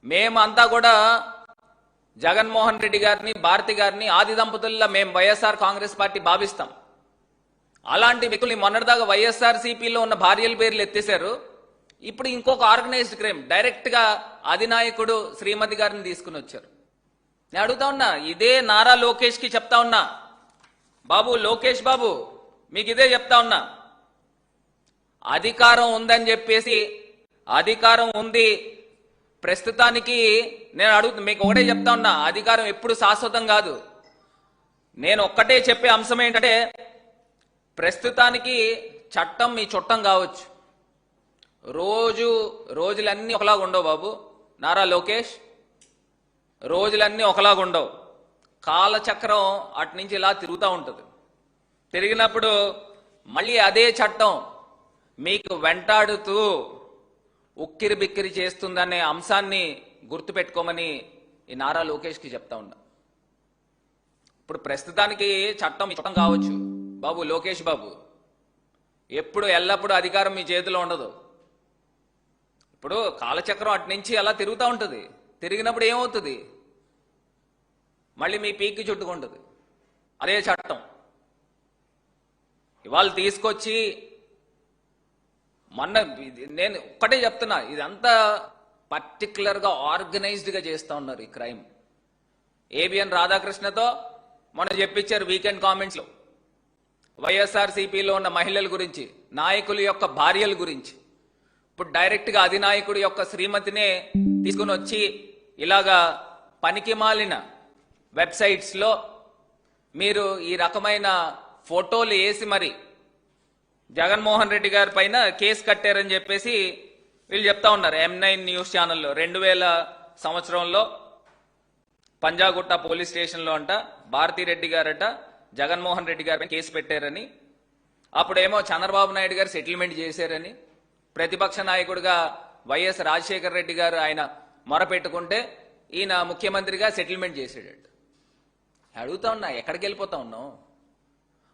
మేమంతా కూడా జగన్మోహన్ రెడ్డి గారిని భారతి గారిని ఆది దంపతుల్లో మేము వైఎస్ఆర్ కాంగ్రెస్ పార్టీ భావిస్తాం. అలాంటి వ్యక్తుల్ని మొన్నటిదాకా వైఎస్ఆర్సీపీలో ఉన్న భార్యల పేర్లు ఎత్తేశారు. ఇప్పుడు ఇంకొక ఆర్గనైజ్డ్ క్రైమ్ డైరెక్ట్గా అధినాయకుడు శ్రీమతి గారిని తీసుకుని వచ్చారు. నేను అడుగుతా ఉన్నా, ఇదే నారా లోకేష్కి చెప్తా ఉన్నా, బాబు లోకేష్ బాబు మీకు ఇదే చెప్తా ఉన్నా, అధికారం ఉందని చెప్పేసి అధికారం ఉంది ప్రస్తుతానికి. నేను అడుగుతున్నా, మీకు ఒకటే చెప్తా ఉన్నా, అధికారం ఎప్పుడు శాశ్వతం కాదు. నేను ఒక్కటే చెప్పే అంశం ఏంటంటే, ప్రస్తుతానికి చట్టం మీ చుట్టం కావచ్చు, రోజులన్నీ ఒకలాగా ఉండవు బాబు నారా లోకేష్, రోజులన్నీ ఒకలాగా ఉండవు. కాలచక్రం అటు నుంచి ఇలా తిరుగుతూ ఉంటుంది. తిరిగినప్పుడు మళ్ళీ అదే చట్టం మీకు వెంటాడుతూ ఉక్కిరి బిక్కిరి చేస్తుందనే అంశాన్ని గుర్తుపెట్టుకోమని ఈ నారా లోకేష్కి చెప్తా ఉన్నా. ఇప్పుడు ప్రస్తుతానికి చట్టం మీ చట్టం కావచ్చు బాబు లోకేష్ బాబు, ఎప్పుడు ఎల్లప్పుడూ అధికారం మీ చేతిలో ఉండదు. ఇప్పుడు కాలచక్రం అటు నుంచి అలా తిరుగుతూ ఉంటుంది. తిరిగినప్పుడు ఏమవుతుంది, మళ్ళీ మీ పీక్కి చుట్టుకుంటుంది అదే చట్టం. ఇవాళ తీసుకొచ్చి నేను ఒక్కటే చెప్తున్నా, ఇదంతా పర్టికులర్గా ఆర్గనైజ్డ్గా చేస్తూ ఉన్నారు ఈ క్రైమ్. ఏబిఎన్ రాధాకృష్ణతో మొన్న చెప్పించారు వీకెండ్ కామెంట్స్లో, వైఎస్ఆర్సీపీలో ఉన్న మహిళల గురించి, నాయకుల యొక్క భార్యల గురించి. ఇప్పుడు డైరెక్ట్గా అధినాయకుడి యొక్క శ్రీమతినే తీసుకుని వచ్చి ఇలాగా పనికిమాలిన వెబ్సైట్స్లో మీరు ఈ రకమైన ఫోటోలు వేసి మరి జగన్మోహన్ రెడ్డి గారి పైన కేసు కట్టారని చెప్పేసి వీళ్ళు చెప్తా ఉన్నారు. M9 న్యూస్ ఛానల్లో 2000 సంవత్సరంలో పంజాగుట్ట పోలీస్ స్టేషన్లో అంట భారతిరెడ్డి గారట జగన్మోహన్ రెడ్డి గారి పైన కేసు పెట్టారని, అప్పుడేమో చంద్రబాబు నాయుడు గారు సెటిల్మెంట్ చేశారని, ప్రతిపక్ష నాయకుడిగా వైఎస్ రాజశేఖర రెడ్డి గారు ఆయన మొరపెట్టుకుంటే ఈయన ముఖ్యమంత్రిగా సెటిల్మెంట్ చేసాడట. అడుగుతా ఉన్నా, ఎక్కడికి వెళ్ళిపోతా ఉన్నావు?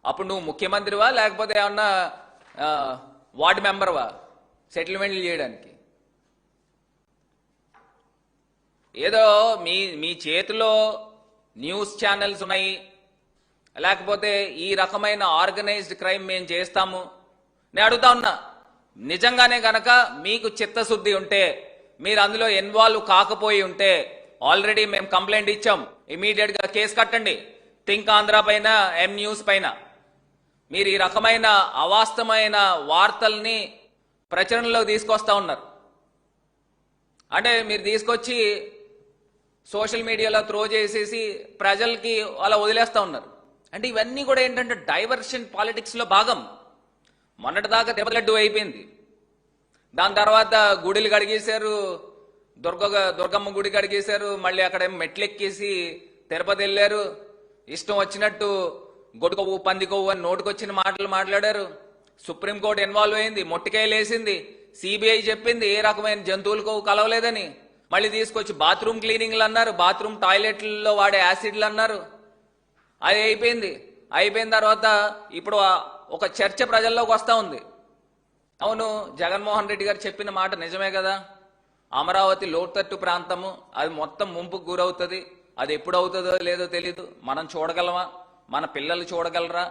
అప్పుడు నువ్వు ముఖ్యమంత్రివా లేకపోతే ఏమన్నా వార్డు మెంబర్వా సెటిల్మెంట్లు చేయడానికి? ఏదో మీ చేతిలో న్యూస్ ఛానల్స్ ఉన్నాయి, లేకపోతే ఈ రకమైన ఆర్గనైజ్డ్ క్రైమ్ మేము చేస్తాము. నేను అడుగుతా ఉన్నా, నిజంగానే గనక మీకు చిత్తశుద్ధి ఉంటే, మీరు అందులో ఇన్వాల్వ్ కాకపోయి ఉంటే, ఆల్రెడీ మేము కంప్లైంట్ ఇచ్చాం, ఇమీడియట్గా కేసు కట్టండి. థింక్ ఆంధ్ర పైన, M న్యూస్ పైన. మీరు ఈ రకమైన అవాస్తవమైన వార్తల్ని ప్రచురణలోకి తీసుకొస్తా ఉన్నారు. అంటే మీరు తీసుకొచ్చి సోషల్ మీడియాలో త్రో చేసేసి ప్రజలకి అలా వదిలేస్తూ ఉన్నారు. అంటే ఇవన్నీ కూడా ఏంటంటే డైవర్షన్ పాలిటిక్స్లో భాగం. మొన్నటిదాకా దెబ్బలడ్డు అయిపోయింది, దాని తర్వాత గుడిలు కడిగేశారు, దుర్గమ్మ గుడి కడిగేశారు, మళ్ళీ అక్కడ మెట్లెక్కేసి తిరుపతి వెళ్ళారు, ఇష్టం వచ్చినట్టు గొడుకొవ్వు పందికొవ్వు అని నోటుకొచ్చిన మాటలు మాట్లాడారు. సుప్రీంకోర్టు ఇన్వాల్వ్ అయింది, మొట్టికాయలు వేసింది, సిబిఐ చెప్పింది ఏ రకమైన జంతువుల కొవ్వు కలవలేదని. మళ్ళీ తీసుకొచ్చి బాత్రూమ్ క్లీనింగ్లు అన్నారు, బాత్రూమ్ టాయిలెట్లలో వాడే యాసిడ్లు అన్నారు. అది అయిపోయింది. అయిపోయిన తర్వాత ఇప్పుడు ఒక చర్చ ప్రజల్లోకి వస్తూ ఉంది. అవును, జగన్మోహన్ రెడ్డి గారు చెప్పిన మాట నిజమే కదా, అమరావతి లోతట్టు ప్రాంతము, అది మొత్తం ముంపుకు గురవుతుంది. అది ఎప్పుడు అవుతుందో లేదో తెలీదు, మనం చూడగలమా, మన పిల్లలు చూడగలరా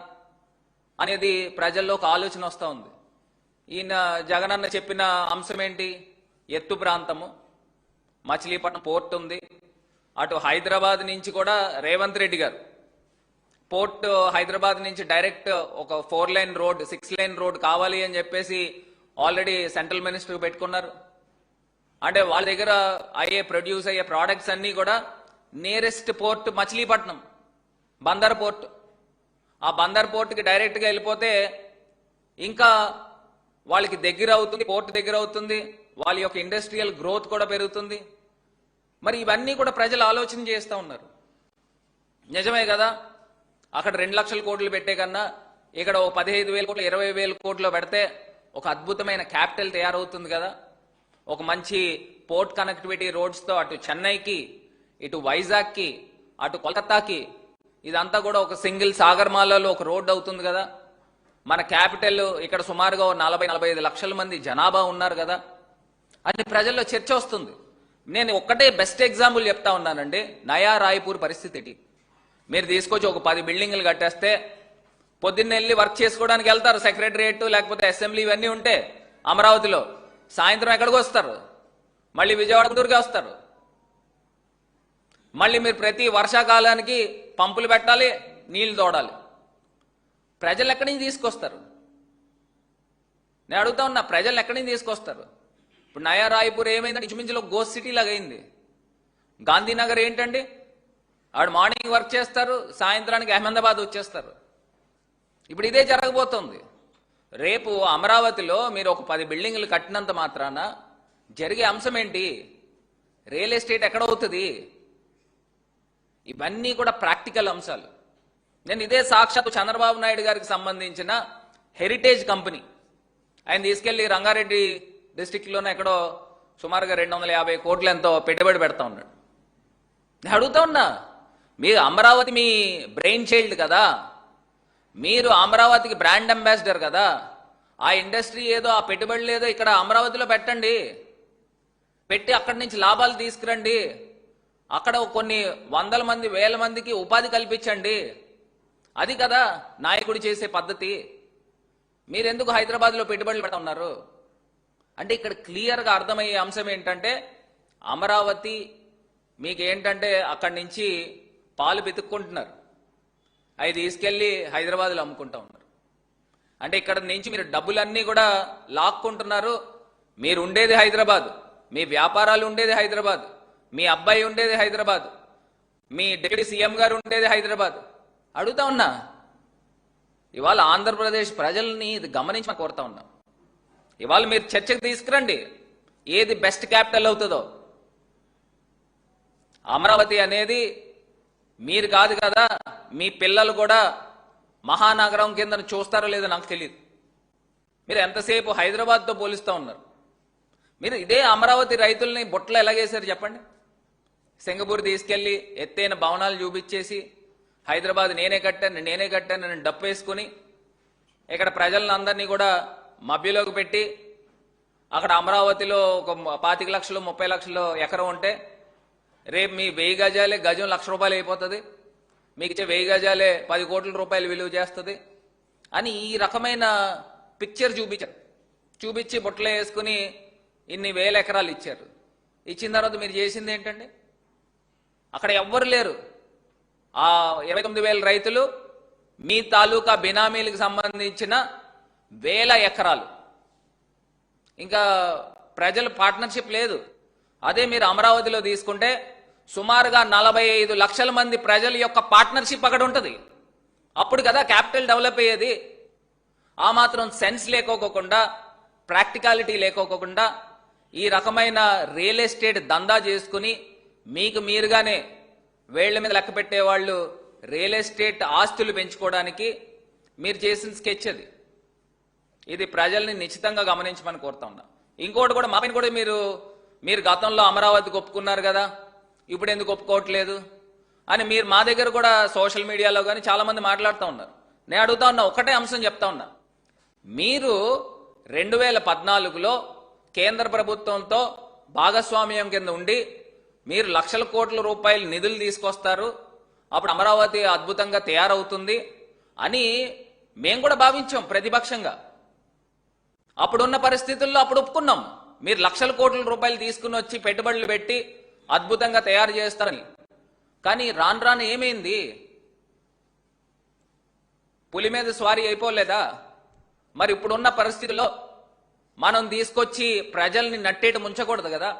అనేది ప్రజల్లో ఒక ఆలోచన వస్తూ ఉంది. ఈయన జగనన్న చెప్పిన అంశం ఏంటి, ఎత్తు ప్రాంతము, మచిలీపట్నం పోర్ట్ ఉంది, అటు హైదరాబాద్ నుంచి కూడా రేవంత్ రెడ్డి గారు పోర్ట్ హైదరాబాద్ నుంచి డైరెక్ట్ ఒక 4 లైన్ రోడ్ 6 లైన్ రోడ్ కావాలి అని చెప్పేసి ఆల్రెడీ సెంట్రల్ మినిస్టర్ పెట్టుకున్నారు. అంటే వాళ్ళ దగ్గర ప్రొడ్యూస్ అయ్యే ప్రోడక్ట్స్ అన్నీ కూడా nearest port Machilipatnam Bandar port. ఆ బందర్ పోర్ట్కి డైరెక్ట్గా వెళ్ళిపోతే ఇంకా వాళ్ళకి దగ్గర అవుతుంది, పోర్ట్ దగ్గర అవుతుంది, వాళ్ళ యొక్క ఇండస్ట్రియల్ గ్రోత్ కూడా పెరుగుతుంది. మరి ఇవన్నీ కూడా ప్రజలు ఆలోచన చేస్తూ ఉన్నారు. నిజమే కదా, అక్కడ 2 లక్షల కోట్లు పెట్టే కన్నా ఇక్కడ 15,000 కోట్లు 20,000 కోట్లు పెడితే ఒక అద్భుతమైన క్యాపిటల్ తయారవుతుంది కదా. ఒక మంచి పోర్ట్ కనెక్టివిటీ రోడ్స్తో అటు చెన్నైకి, ఇటు వైజాగ్కి, అటు కోల్కతాకి, ఇదంతా కూడా ఒక సింగిల్ సాగర్మాలలో ఒక రోడ్ అవుతుంది కదా. మన క్యాపిటల్ ఇక్కడ సుమారుగా 40-45 లక్షల మంది జనాభా ఉన్నారు కదా అని ప్రజల్లో చర్చ వస్తుంది. నేను ఒక్కటే బెస్ట్ ఎగ్జాంపుల్ చెప్తా ఉన్నానండి. నయా రాయ్పూర్ పరిస్థితి ఏంటి? మీరు తీసుకొచ్చి ఒక 10 బిల్డింగ్లు కట్టేస్తే పొద్దున్న వెళ్ళి వర్క్ చేసుకోవడానికి వెళ్తారు, సెక్రటరియట్ లేకపోతే అసెంబ్లీ ఇవన్నీ ఉంటే అమరావతిలో. సాయంత్రం ఎక్కడికి వస్తారు? మళ్ళీ విజయవాడ గుంటూరుగా వస్తారు. మళ్ళీ మీరు ప్రతి వర్షాకాలానికి పంపులు పెట్టాలి, నీళ్లు తోడాలి. ప్రజలు ఎక్కడి నుంచి తీసుకొస్తారు? నేను అడుగుతా ఉన్నా, ప్రజలు ఎక్కడి నుంచి తీసుకొస్తారు? ఇప్పుడు నయా రాయ్పూర్ ఏమైందంటే ఇంచుమించులో గోస్ట్ సిటీ లాగా అయింది. గాంధీనగర్ ఏంటండి, ఆడు మార్నింగ్ వర్క్ చేస్తారు, సాయంత్రానికి అహ్మదాబాద్ వచ్చేస్తారు. ఇప్పుడు ఇదే జరగబోతోంది. రేపు అమరావతిలో మీరు ఒక 10 బిల్డింగ్లు కట్టినంత మాత్రాన జరిగే అంశం ఏంటి? రియల్ ఎస్టేట్ ఎక్కడవుతుంది? ఇవన్నీ కూడా ప్రాక్టికల్ అంశాలు. నేను ఇదే సాక్షాత్ చంద్రబాబు నాయుడు గారికి సంబంధించిన హెరిటేజ్ కంపెనీ ఆయన తీసుకెళ్లి రంగారెడ్డి డిస్టిక్లోనే ఎక్కడో సుమారుగా 250 కోట్లు ఎంతో పెట్టుబడి పెడతా ఉన్నాడు. నేను అడుగుతా ఉన్నా, మీరు అమరావతి మీ బ్రెయిన్ చైల్డ్ కదా, మీరు అమరావతికి బ్రాండ్ అంబాసిడర్ కదా, ఆ ఇండస్ట్రీ ఏదో ఆ పెట్టుబడులు ఏదో ఇక్కడ అమరావతిలో పెట్టండి, పెట్టి అక్కడి నుంచి లాభాలు తీసుకురండి, అక్కడ కొన్ని వందల మంది వేల మందికి ఉపాధి కల్పించండి. అది కదా నాయకుడు చేసే పద్ధతి. మీరెందుకు హైదరాబాద్లో పెట్టుబడులు పెడతా ఉన్నారు? అంటే ఇక్కడ క్లియర్గా అర్థమయ్యే అంశం ఏంటంటే అమరావతి మీకేంటంటే అక్కడి నుంచి పాలు వెతుక్కుంటున్నారు, అవి తీసుకెళ్లి హైదరాబాద్లో అమ్ముకుంటా ఉన్నారు. అంటే ఇక్కడ నుంచి మీరు డబ్బులన్నీ కూడా లాక్కుంటున్నారు. మీరు ఉండేది హైదరాబాద్, మీ వ్యాపారాలు ఉండేది హైదరాబాద్, మీ అబ్బాయి ఉండేది హైదరాబాద్, మీ డిప్యూటీ సీఎం గారు ఉండేది హైదరాబాద్. అడుగుతా ఉన్నా, ఇవాళ ఆంధ్రప్రదేశ్ ప్రజల్ని ఇది గమనించమని కోరుతా ఉన్నా. ఇవాళ మీరు చర్చకు తీసుకురండి ఏది బెస్ట్ క్యాపిటల్ అవుతుందో. అమరావతి అనేది మీరు కాదు కదా, మీ పిల్లలు కూడా మహానగరం కింద చూస్తారో లేదో నాకు తెలియదు. మీరు ఎంతసేపు హైదరాబాద్తో పోలిస్తూ ఉన్నారు. మీరు ఇదే అమరావతి రైతుల్ని బుట్టలు ఎలాగేశారు చెప్పండి? సింగపూర్ తీసుకెళ్లి ఎత్తైన భవనాలు చూపించేసి హైదరాబాద్ నేనే కట్టాను నేను డప్పు వేసుకుని ఇక్కడ ప్రజలను అందరినీ కూడా మభ్యలోకి పెట్టి అక్కడ అమరావతిలో ఒక 25 లక్షలు 30 లక్షలు ఎకరం ఉంటే రేపు మీ 1000 గజాలే గజం ₹1,00,000 అయిపోతుంది, మీకు ఇచ్చే 1000 గజాలే 10 కోట్ల రూపాయలు విలువ చేస్తుంది అని ఈ రకమైన పిక్చర్ చూపించి బుట్టలు వేసుకుని ఇన్ని వేల ఎకరాలు ఇచ్చారు. ఇచ్చిన తర్వాత మీరు చేసింది ఏంటండి? అక్కడ ఎవ్వరు లేరు. ఆ 29,000 రైతులు మీ తాలూకా బినామీలకు సంబంధించిన వేల ఎకరాలు, ఇంకా ప్రజల పార్ట్నర్షిప్ లేదు. అదే మీరు అమరావతిలో తీసుకుంటే సుమారుగా 45 లక్షల మంది ప్రజల యొక్క పార్ట్నర్షిప్ అక్కడ ఉంటుంది. అప్పుడు కదా క్యాపిటల్ డెవలప్ అయ్యేది. ఆ మాత్రం సెన్స్ లేకోకుండా, ప్రాక్టికాలిటీ లేకోకుండా ఈ రకమైన రియల్ ఎస్టేట్ దందా చేసుకుని మీకు మీరుగానే వేళ్ల మీద లెక్క పెట్టేవాళ్ళు రియల్ ఎస్టేట్ ఆస్తులు పెంచుకోవడానికి మీరు చేసిన స్కెచ్ అది. ఇది ప్రజల్ని నిశ్చితంగా గమనించమని కోరుతా ఉన్నా. ఇంకోటి కూడా మా పైన కూడా మీరు గతంలో అమరావతికి ఒప్పుకున్నారు కదా, ఇప్పుడు ఎందుకు ఒప్పుకోవట్లేదు అని మీరు మా దగ్గర కూడా సోషల్ మీడియాలో కానీ చాలా మంది మాట్లాడుతూ ఉన్నారు. నేను అడుగుతా ఉన్నా, ఒకటే అంశం చెప్తా ఉన్నా. మీరు 2014లో కేంద్ర ప్రభుత్వంతో భాగస్వామ్యం కింద ఉండి మీరు లక్షల కోట్ల రూపాయల నిధులు తీసుకొస్తారు, అప్పుడు అమరావతి అద్భుతంగా తయారవుతుంది అని మేము కూడా భావించాం ప్రతిపక్షంగా. అప్పుడున్న పరిస్థితుల్లో అప్పుడు ఒప్పుకున్నాం. మీరు లక్షల కోట్ల రూపాయలు తీసుకుని వచ్చి పెట్టుబడులు పెట్టి అద్భుతంగా తయారు చేస్తారని. కానీ రాను ఏమైంది? పులి మీద స్వారీ అయిపోలేదా? మరి ఇప్పుడున్న పరిస్థితుల్లో మనం తీసుకొచ్చి ప్రజల్ని నట్టేట ముంచకూడదు కదా.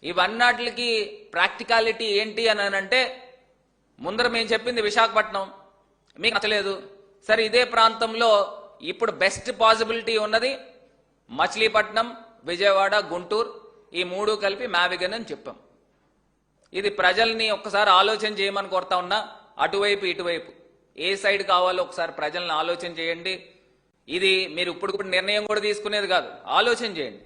ఇవన్నిటికి ప్రాక్టికాలిటీ ఏంటి అని అంటే ముందర మేము చెప్పింది విశాఖపట్నం మీకు నచ్చలేదు. సరే, ఇదే ప్రాంతంలో ఇప్పుడు బెస్ట్ పాసిబిలిటీ ఉన్నది మచిలీపట్నం, విజయవాడ, గుంటూరు, ఈ 3 కలిపి మ్యావిగన్ అని చెప్పాం. ఇది ప్రజల్ని ఒక్కసారి ఆలోచన చేయమని కోరుతా ఉన్నా. అటువైపు ఇటువైపు ఏ సైడ్ కావాలో ఒకసారి ప్రజల్ని ఆలోచన చేయండి. ఇది మీరు ఇప్పుడు నిర్ణయం కూడా తీసుకునేది కాదు, ఆలోచన చేయండి.